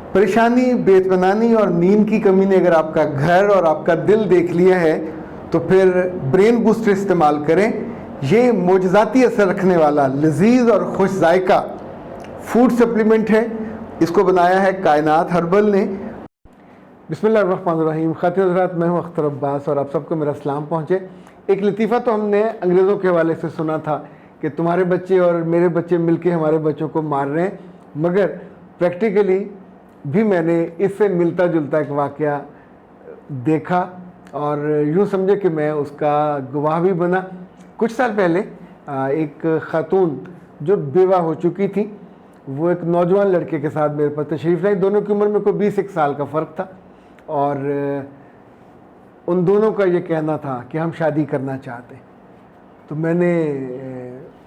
परेशानी, बेइत्मीनानी और नींद की कमी ने अगर आपका घर और आपका दिल देख लिया है तो फिर ब्रेन बूस्टर इस्तेमाल करें। ये मोजज़ाती असर रखने वाला लजीज और खुश जायका फूड सप्लीमेंट है। इसको बनाया है कायनात हर्बल ने। बिस्मिल्लाहिर्रहमानिर्रहीम। ख़ातिन हज़रात, मैं हूँ अख्तर अब्बास और आप सबको मेरा सलाम पहुँचे। एक लतीफ़ा तो हमने अंग्रेज़ों के हवाले से सुना था कि तुम्हारे बच्चे और मेरे बच्चे मिलके हमारे बच्चों को मार रहे हैं, मगर प्रैक्टिकली भी मैंने इससे मिलता जुलता एक वाक़या देखा और यूँ समझे कि मैं उसका गवाह भी बना। कुछ साल पहले एक ख़ातून जो बेवा हो चुकी थी, वो एक नौजवान लड़के के साथ मेरे पास तशरीफ़ लाई। दोनों की उम्र में कोई 20 साल का फ़र्क था और उन दोनों का ये कहना था कि हम शादी करना चाहते हैं। तो मैंने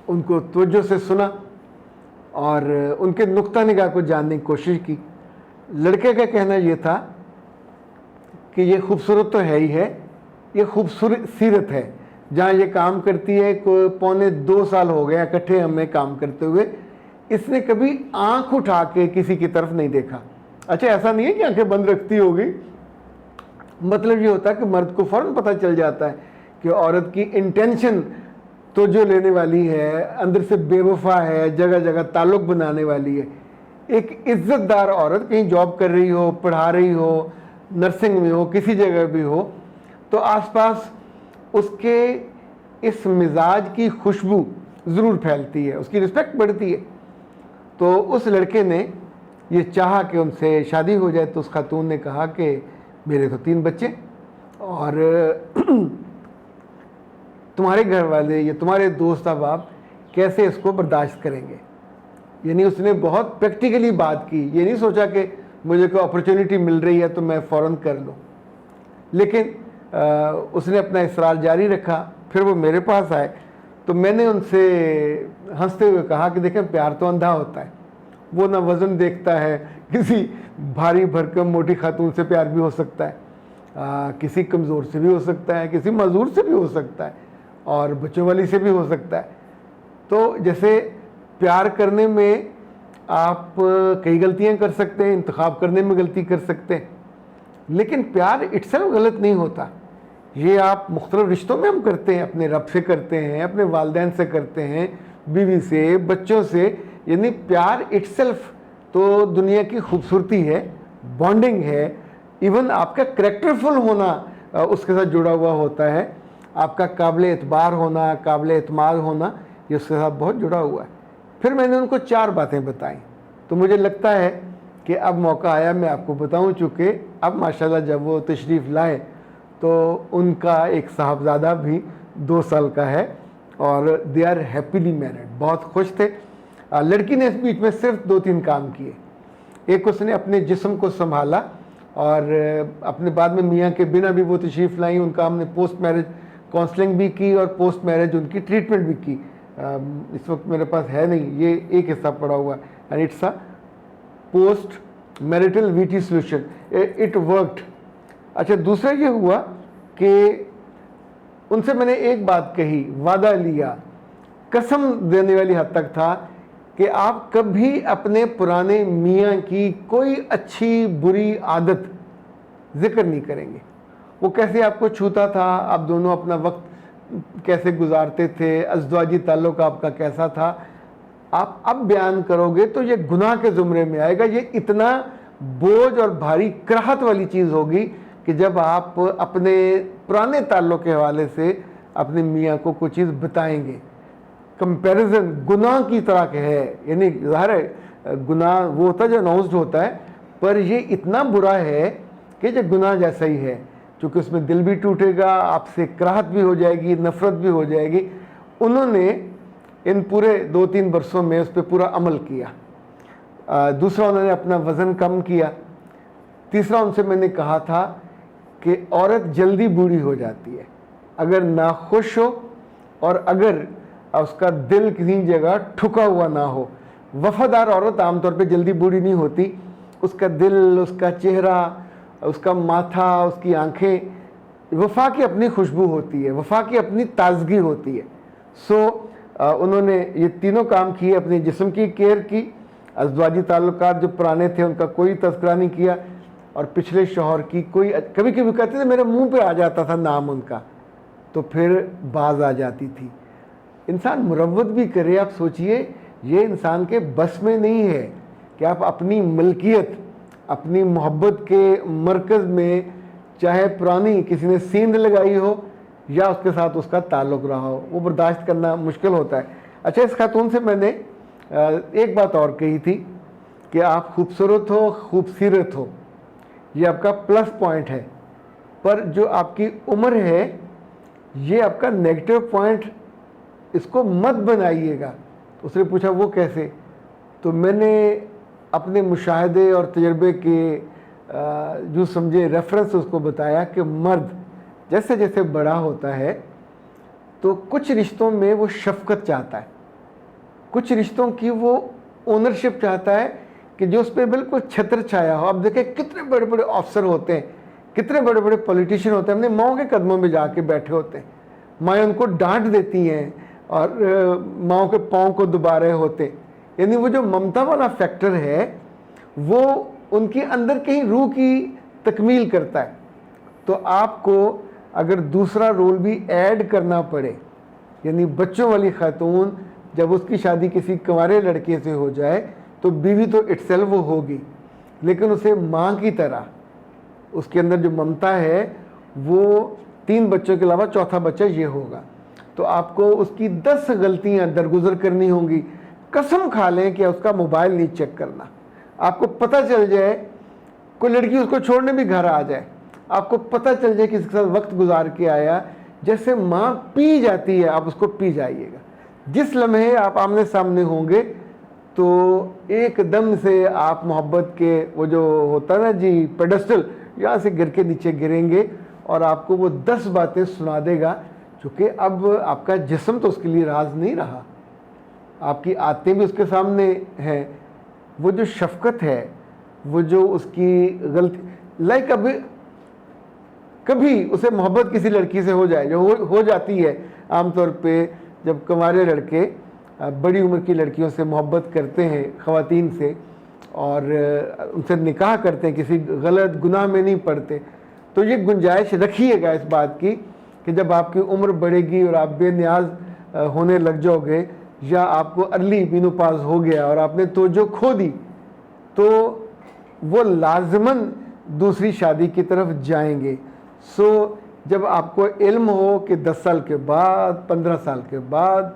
उनको तवज्जो से सुना और उनके नुक्ता निगाह को जानने की कोशिश की। लड़के का कहना ये था कि ये खूबसूरत तो है ही है, ये खूबसूरत सीरत है। जहाँ ये काम करती है, कोई 1.25 साल हो गया इकट्ठे हमें काम करते हुए, इसने कभी आंख उठा के किसी की तरफ नहीं देखा। अच्छा, ऐसा नहीं है कि आंखें बंद रखती होगी, मतलब ये होता है कि मर्द को फ़ौरन पता चल जाता है कि औरत की इंटेंशन तो जो लेने वाली है, अंदर से बेवफा है, जगह जगह ताल्लुक़ बनाने वाली है। एक इज़्ज़तदार औरत कहीं जॉब कर रही हो, पढ़ा रही हो, नर्सिंग में हो, किसी जगह भी हो, तो आसपास उसके इस मिजाज की खुशबू ज़रूर फैलती है, उसकी रिस्पेक्ट बढ़ती है। तो उस लड़के ने ये चाहा कि उनसे शादी हो जाए। तो उस खातून ने कहा कि मेरे तो 3 बच्चे और तुम्हारे घर वाले या तुम्हारे दोस्त अहबाब कैसे इसको बर्दाश्त करेंगे। यानी उसने बहुत प्रैक्टिकली बात की, ये नहीं सोचा कि मुझे कोई अपॉर्चुनिटी मिल रही है तो मैं फ़ौरन कर लूँ। लेकिन उसने अपना इसरार जारी रखा। फिर वो मेरे पास आए तो मैंने उनसे हंसते हुए कहा कि देखें, प्यार तो अंधा होता है, वो ना वज़न देखता है। किसी भारी भरकम मोटी खातून से प्यार भी हो सकता है, किसी कमज़ोर से भी हो सकता है, किसी मजदूर से भी हो सकता है और बच्चों वाली से भी हो सकता है। तो जैसे प्यार करने में आप कई गलतियां कर सकते हैं, इंतखाब करने में गलती कर सकते हैं, लेकिन प्यार इट्सेल्फ गलत नहीं होता। ये आप मुख्तलिफ रिश्तों में हम करते हैं, अपने रब से करते हैं, अपने वालिदैन से करते हैं, बीवी से, बच्चों से। यानी प्यार इट्सेल्फ तो दुनिया की खूबसूरती है, बॉन्डिंग है। इवन आपका करैक्टरफुल होना उसके साथ जुड़ा हुआ होता है, आपका काबिल एतबार होना, काबिल एतमाद होना, ये उसके साथ बहुत जुड़ा हुआ है। फिर मैंने उनको 4 बातें बताई। तो मुझे लगता है कि अब मौका आया मैं आपको बताऊं, चूँकि अब माशाल्लाह जब वो तशरीफ़ लाए तो उनका एक साहबजादा भी 2 साल का है और दे आर हैप्पीली मैरिड, बहुत खुश थे। लड़की ने इस बीच में सिर्फ 2-3 काम किए। एक, उसने अपने जिस्म को संभाला और अपने बाद में मियाँ के बिना भी वो तशरीफ़ लाई। उनका हमने पोस्ट मैरिज काउंसलिंग भी की और पोस्ट मैरिज उनकी ट्रीटमेंट भी की। इस वक्त मेरे पास है नहीं, ये एक हिस्सा पड़ा हुआ है, and it's a post marital VT solution, it worked. अच्छा, दूसरा ये हुआ कि उनसे मैंने एक बात कही, वादा लिया, कसम देने वाली हद तक था कि आप कभी अपने पुराने मियाँ की कोई अच्छी बुरी आदत जिक्र नहीं करेंगे। वो कैसे आपको छूता था, आप दोनों अपना वक्त कैसे गुजारते थे, अज़दवाजी ताल्लुक़ आपका कैसा था, आप अब बयान करोगे तो ये गुनाह के ज़ुमरे में आएगा। ये इतना बोझ और भारी कराहत वाली चीज़ होगी कि जब आप अपने पुराने ताल्लुक़ के हवाले से अपने मियाँ को कोई चीज़ बताएंगे। कंपैरिजन गुनाह की तरह के है, यानी ज़ाहिर है गुनाह वो होता है जो अनाउंस्ड होता है, पर ये इतना बुरा है कि जो गुनाह जैसा ही है, क्योंकि उसमें दिल भी टूटेगा, आपसे कराहत भी हो जाएगी, नफ़रत भी हो जाएगी। उन्होंने इन पूरे 2-3 बरसों में उस पर पूरा अमल किया। दूसरा, उन्होंने अपना वज़न कम किया। तीसरा, उनसे मैंने कहा था कि औरत जल्दी बूढ़ी हो जाती है अगर नाखुश हो और अगर उसका दिल किसी जगह ठुका हुआ ना हो। वफ़ादार औरत आमतौर पे जल्दी बूढ़ी नहीं होती, उसका दिल, उसका चेहरा, उसका माथा, उसकी आंखें, वफ़ा की अपनी खुशबू होती है, वफ़ा की अपनी ताजगी होती है। सो उन्होंने ये तीनों काम किए, अपने जिस्म की केयर की, अज़दवाजी ताल्लुकात जो पुराने थे उनका कोई तज़किरा नहीं किया, और पिछले शौहर की कोई, कभी कभी कहते थे मेरे मुंह पे आ जाता था नाम उनका, तो फिर बाज आ जाती थी। इंसान मुरव्वत भी करे, आप सोचिए ये इंसान के बस में नहीं है कि आप अपनी मलकियत, अपनी मोहब्बत के मरकज़ में चाहे पुरानी किसी ने सींध लगाई हो या उसके साथ उसका ताल्लुक़ रहा हो, वो बर्दाश्त करना मुश्किल होता है। अच्छा, इस खातून से मैंने एक बात और कही थी कि आप खूबसूरत हो, खूबसीरत हो, ये आपका प्लस पॉइंट है, पर जो आपकी उम्र है ये आपका नेगेटिव पॉइंट, इसको मत बनाइएगा। उसने पूछा वो कैसे? तो मैंने अपने मुशाहदे और तजर्बे के जो समझे रेफरेंस उसको बताया कि मर्द जैसे जैसे बड़ा होता है तो कुछ रिश्तों में वो शफकत चाहता है, कुछ रिश्तों की वो ओनरशिप चाहता है कि जो उस पर बिल्कुल छत्र छाया हो। अब देखें कितने बड़े बड़े ऑफिसर होते हैं, कितने बड़े बड़े पॉलिटिशियन होते हैं, अपने माओ के कदमों में जाके बैठे होते हैं, माएँ उनको डांट देती हैं और माओ के पाँव को दबा रहे होते। यानी वो जो ममता वाला फैक्टर है वो उनके अंदर कहीं रूह की तकमील करता है। तो आपको अगर दूसरा रोल भी ऐड करना पड़े, यानी बच्चों वाली खातून जब उसकी शादी किसी कुंवारे लड़के से हो जाए तो बीवी तो इटसेल्फ वो होगी, लेकिन उसे माँ की तरह उसके अंदर जो ममता है वो 3 बच्चों के अलावा चौथा बच्चा ये होगा। तो आपको उसकी 10 गलतियाँ दरगुजर करनी होंगी। कसम खा लें कि उसका मोबाइल नहीं चेक करना। आपको पता चल जाए कोई लड़की उसको छोड़ने भी घर आ जाए, आपको पता चल जाए किसी के साथ वक्त गुजार के आया, जैसे माँ पी जाती है आप उसको पी जाइएगा। जिस लम्हे आप आमने सामने होंगे तो एकदम से आप मोहब्बत के वो जो होता है ना जी पेडेस्टल, यहाँ से गिर के नीचे गिरेंगे और आपको वो 10 बातें सुना देगा, क्योंकि अब आपका जिस्म तो उसके लिए राज नहीं रहा, आपकी आदतें भी उसके सामने हैं। वो जो शफकत है, वो जो उसकी गलती, लाइक अभी कभी उसे मोहब्बत किसी लड़की से हो जाए, जो हो जाती है आमतौर पे जब कुंवारे लड़के बड़ी उम्र की लड़कियों से मोहब्बत करते हैं, ख़वातीन से, और उनसे निकाह करते हैं, किसी गलत गुनाह में नहीं पड़ते, तो ये गुंजाइश रखिएगा इस बात की कि जब आपकी उम्र बढ़ेगी और आप बेनियाज होने लग जाओगे, या आपको अर्ली मेनोपॉज हो गया और आपने तवज्जो खो दी, तो वो लाजमन दूसरी शादी की तरफ जाएंगे। सो जब आपको इल्म हो कि 10 साल के बाद, 15 साल के बाद,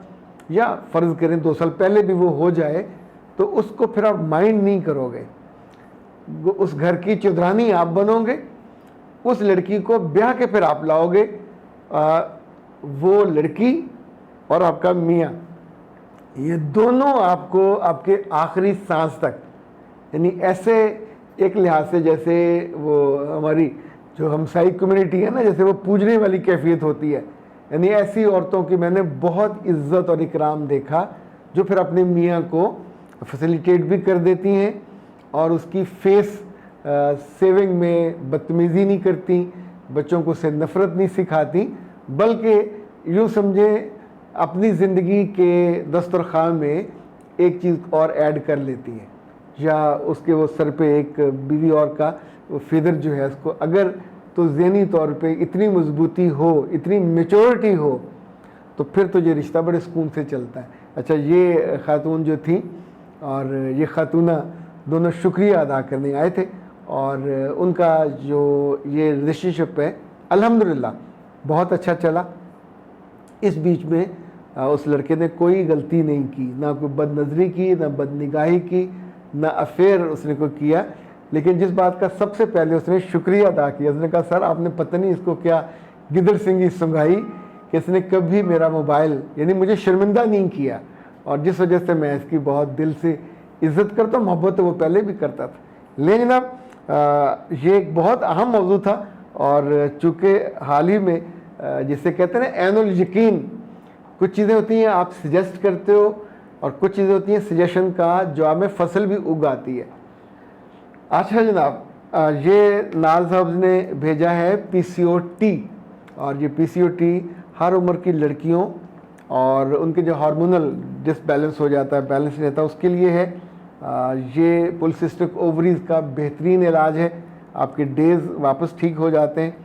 या फ़र्ज़ करें 2 साल पहले भी वो हो जाए, तो उसको फिर आप माइंड नहीं करोगे, उस घर की चौधरानी आप बनोगे, उस लड़की को ब्याह के फिर आप लाओगे। वो लड़की और आपका मियाँ, ये दोनों आपको आपके आखिरी सांस तक, यानी ऐसे एक लिहाज से जैसे वो हमारी जो हमसाई कम्युनिटी है ना, जैसे वो पूजने वाली कैफियत होती है, यानी ऐसी औरतों की मैंने बहुत इज्जत और इकराम देखा जो फिर अपने मियाँ को फैसिलिटेट भी कर देती हैं और उसकी फेस सेविंग में बदतमीज़ी नहीं करती, बच्चों को से नफ़रत नहीं सिखाती, बल्कि यूँ समझें अपनी ज़िंदगी के दस्तरखान में एक चीज़ और ऐड कर लेती हैं, या उसके वो सर पे एक बीवी और का वो फिदर जो है उसको अगर तो ज़हनी तौर पे इतनी मजबूती हो, इतनी मेच्योरिटी हो, तो फिर तो ये रिश्ता बड़े सुकून से चलता है। अच्छा, ये खातून जो थी और ये खातूना दोनों शुक्रिया अदा करने आए थे, और उनका जो ये रिलेशनशिप है अल्हम्दुलिल्लाह बहुत अच्छा चला। इस बीच में उस लड़के ने कोई गलती नहीं की, ना कोई बदनज़री की, ना बदनिगाही की, ना अफेयर उसने कोई किया, लेकिन जिस बात का सबसे पहले उसने शुक्रिया अदा किया, उसने कहा सर आपने पता नहीं इसको क्या गिदड़ सिंगी सुंघाई कि इसने कभी मेरा मोबाइल, यानी मुझे शर्मिंदा नहीं किया, और जिस वजह से मैं इसकी बहुत दिल से इज़्ज़त करता हूँ, मोहब्बत तो वो पहले भी करता था। लेकिन जनाब ये एक बहुत अहम मौजू था, और चूँकि हाल ही में जिसे कहते हैं ना ऐनुल यकीन, कुछ चीज़ें होती हैं आप सजेस्ट करते हो और कुछ चीज़ें होती हैं सजेशन का जवाब में फसल भी उगाती है। अच्छा जनाब, ये नाज साहब ने भेजा है PCOT, और ये PCOT हर उम्र की लड़कियों और उनके जो हार्मोनल डिसबैलेंस हो जाता है, बैलेंस नहीं रहता, उसके लिए है। ये पॉलिसिस्टिक ओवरीज का बेहतरीन इलाज है, आपके डेज वापस ठीक हो जाते हैं।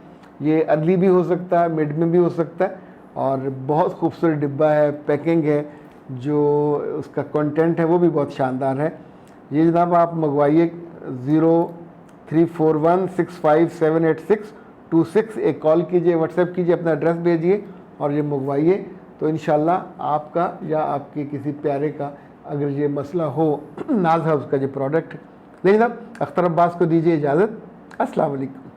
ये अर्ली भी हो सकता है, मिड में भी हो सकता है, और बहुत खूबसूरत डिब्बा है, पैकिंग है, जो उसका कंटेंट है वो भी बहुत शानदार है। ये जनाब आप मंगवाइए 0341657826, एक कॉल कीजिए, व्हाट्सएप कीजिए, अपना एड्रेस भेजिए और ये मंगवाइए। तो इंशाल्लाह आपका या आपके किसी प्यारे का अगर ये मसला हो नाज हाउस का जो प्रोडक्ट, नहीं जनाब अख्तर अब्बास को दीजिए इजाज़त। अस्सलाम वालेकुम।